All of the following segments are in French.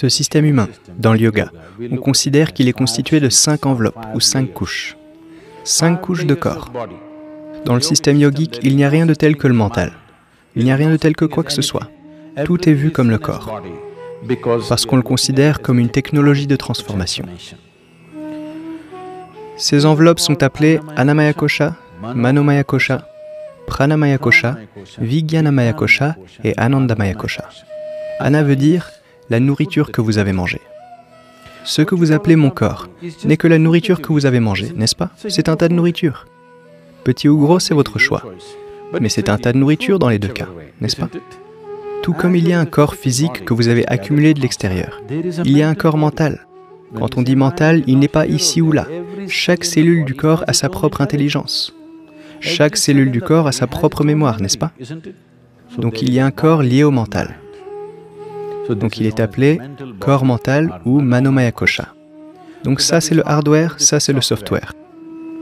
Ce système humain, dans le yoga, on considère qu'il est constitué de 5 enveloppes ou 5 couches. 5 couches de corps. Dans le système yogique, il n'y a rien de tel que le mental. Il n'y a rien de tel que quoi que ce soit. Tout est vu comme le corps, parce qu'on le considère comme une technologie de transformation. Ces enveloppes sont appelées Annamaya Kosha, Manomaya Kosha, Pranamaya Kosha, Vijnanamaya Kosha et Anandamaya Kosha. Anna veut dire la nourriture que vous avez mangée. Ce que vous appelez mon corps n'est que la nourriture que vous avez mangée, n'est-ce pas? C'est un tas de nourriture. Petit ou gros, c'est votre choix. Mais c'est un tas de nourriture dans les deux cas, n'est-ce pas? Tout comme il y a un corps physique que vous avez accumulé de l'extérieur, il y a un corps mental. Quand on dit mental, il n'est pas ici ou là. Chaque cellule du corps a sa propre intelligence. Chaque cellule du corps a sa propre mémoire, n'est-ce pas? Donc il y a un corps lié au mental. Donc il est appelé corps mental ou Manomaya Kosha. Donc ça c'est le hardware, ça c'est le software.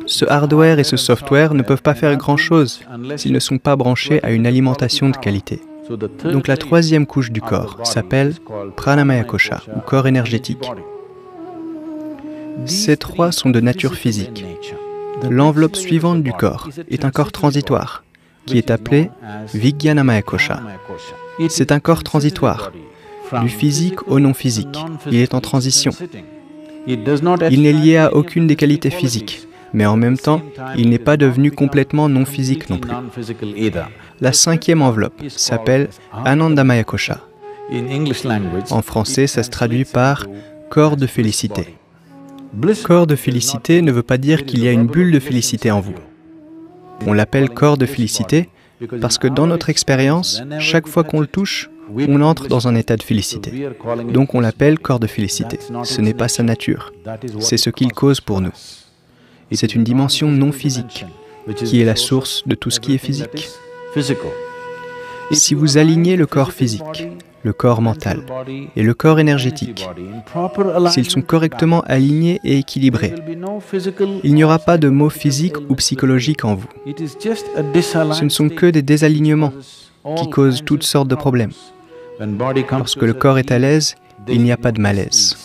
Ce hardware et ce software ne peuvent pas faire grand-chose s'ils ne sont pas branchés à une alimentation de qualité. Donc la troisième couche du corps s'appelle Pranamaya Kosha ou corps énergétique. Ces trois sont de nature physique. L'enveloppe suivante du corps est un corps transitoire qui est appelé Vijnanamaya Kosha. C'est un corps transitoire, du physique au non-physique. Il est en transition. Il n'est lié à aucune des qualités physiques, mais en même temps, il n'est pas devenu complètement non-physique non plus. La cinquième enveloppe s'appelle Anandamaya Kosha. En français, ça se traduit par corps de félicité. Corps de félicité ne veut pas dire qu'il y a une bulle de félicité en vous. On l'appelle corps de félicité parce que dans notre expérience, chaque fois qu'on le touche, on entre dans un état de félicité. Donc on l'appelle corps de félicité. Ce n'est pas sa nature. C'est ce qu'il cause pour nous. C'est une dimension non physique, qui est la source de tout ce qui est physique. Si vous alignez le corps physique, le corps mental et le corps énergétique, s'ils sont correctement alignés et équilibrés, il n'y aura pas de maux physiques ou psychologiques en vous. Ce ne sont que des désalignements qui causent toutes sortes de problèmes. Lorsque le corps est à l'aise, il n'y a pas de malaise.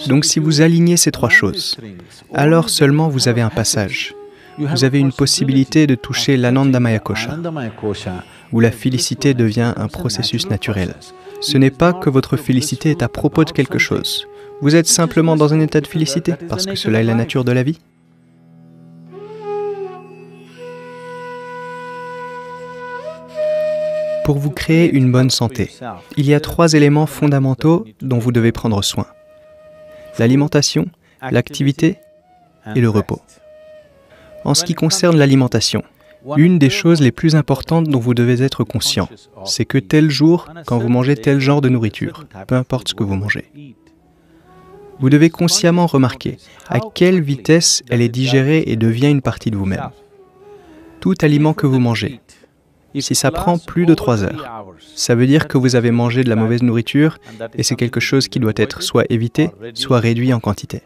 Donc si vous alignez ces trois choses, alors seulement vous avez un passage. Vous avez une possibilité de toucher l'Anandamaya Kosha, où la félicité devient un processus naturel. Ce n'est pas que votre félicité est à propos de quelque chose. Vous êtes simplement dans un état de félicité, parce que cela est la nature de la vie. Pour vous créer une bonne santé, il y a 3 éléments fondamentaux dont vous devez prendre soin. L'alimentation, l'activité et le repos. En ce qui concerne l'alimentation, une des choses les plus importantes dont vous devez être conscient, c'est que tel jour, quand vous mangez tel genre de nourriture, peu importe ce que vous mangez, vous devez consciemment remarquer à quelle vitesse elle est digérée et devient une partie de vous-même. Tout aliment que vous mangez, si ça prend plus de 3 heures, ça veut dire que vous avez mangé de la mauvaise nourriture et c'est quelque chose qui doit être soit évité, soit réduit en quantité.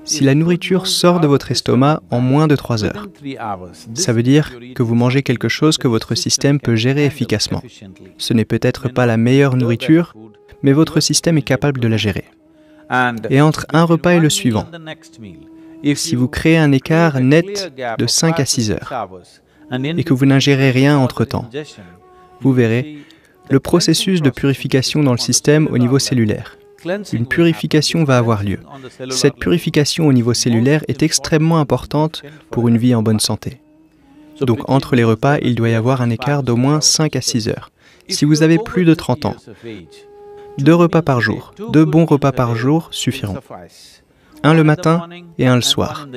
Si la nourriture sort de votre estomac en moins de 3 heures, ça veut dire que vous mangez quelque chose que votre système peut gérer efficacement. Ce n'est peut-être pas la meilleure nourriture, mais votre système est capable de la gérer. Et entre un repas et le suivant, si vous créez un écart net de 5 à 6 heures, et que vous n'ingérez rien entre-temps, vous verrez le processus de purification dans le système au niveau cellulaire. Une purification va avoir lieu. Cette purification au niveau cellulaire est extrêmement importante pour une vie en bonne santé. Donc entre les repas, il doit y avoir un écart d'au moins 5 à 6 heures. Si vous avez plus de 30 ans, 2 repas par jour, 2 bons repas par jour suffiront. Un le matin et un le soir.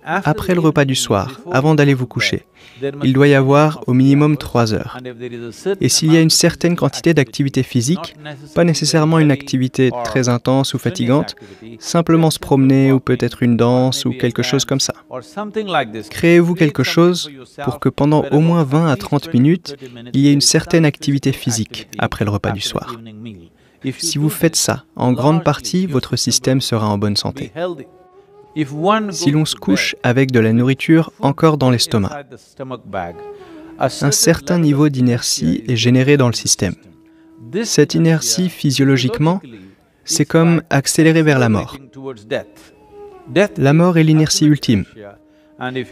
Après le repas du soir, avant d'aller vous coucher, il doit y avoir au minimum 3 heures. Et s'il y a une certaine quantité d'activité physique, pas nécessairement une activité très intense ou fatigante, simplement se promener ou peut-être une danse ou quelque chose comme ça. Créez-vous quelque chose pour que pendant au moins 20 à 30 minutes, il y ait une certaine activité physique après le repas du soir. Si vous faites ça, en grande partie, votre système sera en bonne santé. Si l'on se couche avec de la nourriture encore dans l'estomac, un certain niveau d'inertie est généré dans le système. Cette inertie, physiologiquement, c'est comme accélérer vers la mort. La mort est l'inertie ultime.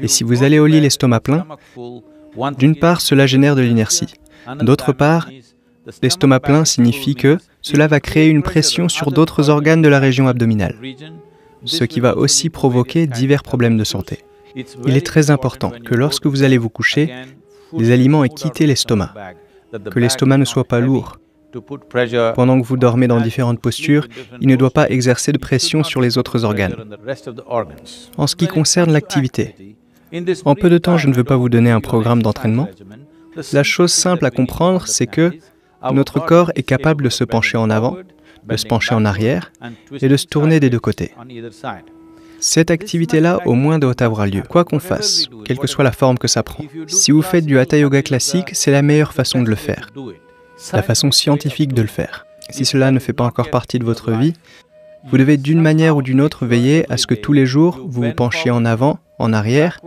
Et si vous allez au lit l'estomac plein, d'une part, cela génère de l'inertie. D'autre part, l'estomac plein signifie que cela va créer une pression sur d'autres organes de la région abdominale, ce qui va aussi provoquer divers problèmes de santé. Il est très important que lorsque vous allez vous coucher, les aliments aient quitté l'estomac, que l'estomac ne soit pas lourd. Pendant que vous dormez dans différentes postures, il ne doit pas exercer de pression sur les autres organes. En ce qui concerne l'activité, en peu de temps, je ne veux pas vous donner un programme d'entraînement. La chose simple à comprendre, c'est que notre corps est capable de se pencher en avant, de se pencher en arrière et de se tourner des deux côtés. Cette activité-là, au moins, doit avoir lieu, quoi qu'on fasse, quelle que soit la forme que ça prend. Si vous faites du Hatha Yoga classique, c'est la meilleure façon de le faire, la façon scientifique de le faire. Si cela ne fait pas encore partie de votre vie, vous devez d'une manière ou d'une autre veiller à ce que tous les jours, vous vous penchiez en avant, en arrière,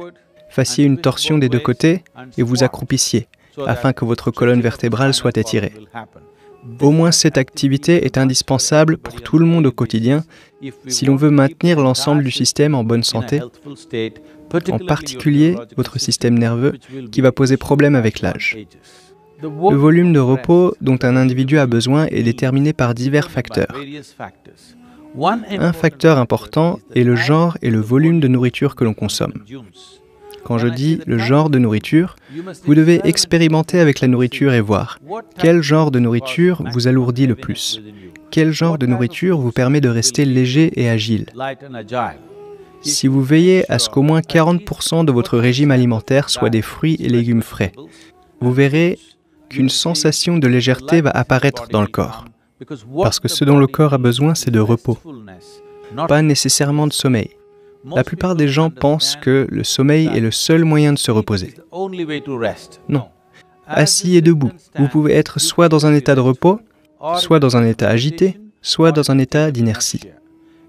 fassiez une torsion des deux côtés et vous accroupissiez, afin que votre colonne vertébrale soit étirée. Au moins cette activité est indispensable pour tout le monde au quotidien si l'on veut maintenir l'ensemble du système en bonne santé, en particulier votre système nerveux qui va poser problème avec l'âge. Le volume de repos dont un individu a besoin est déterminé par divers facteurs. Un facteur important est le genre et le volume de nourriture que l'on consomme. Quand je dis le genre de nourriture, vous devez expérimenter avec la nourriture et voir quel genre de nourriture vous alourdit le plus, quel genre de nourriture vous permet de rester léger et agile. Si vous veillez à ce qu'au moins 40% de votre régime alimentaire soit des fruits et légumes frais, vous verrez qu'une sensation de légèreté va apparaître dans le corps. Parce que ce dont le corps a besoin, c'est de repos, pas nécessairement de sommeil. La plupart des gens pensent que le sommeil est le seul moyen de se reposer. Non. Assis et debout, vous pouvez être soit dans un état de repos, soit dans un état agité, soit dans un état d'inertie.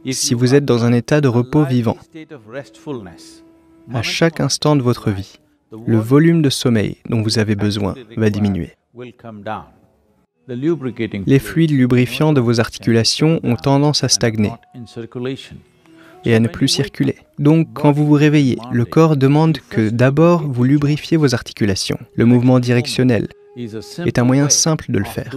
Si vous êtes dans un état de repos vivant, à chaque instant de votre vie, le volume de sommeil dont vous avez besoin va diminuer. Les fluides lubrifiants de vos articulations ont tendance à stagner et à ne plus circuler. Donc, quand vous vous réveillez, le corps demande que d'abord vous lubrifiez vos articulations. Le mouvement directionnel est un moyen simple de le faire.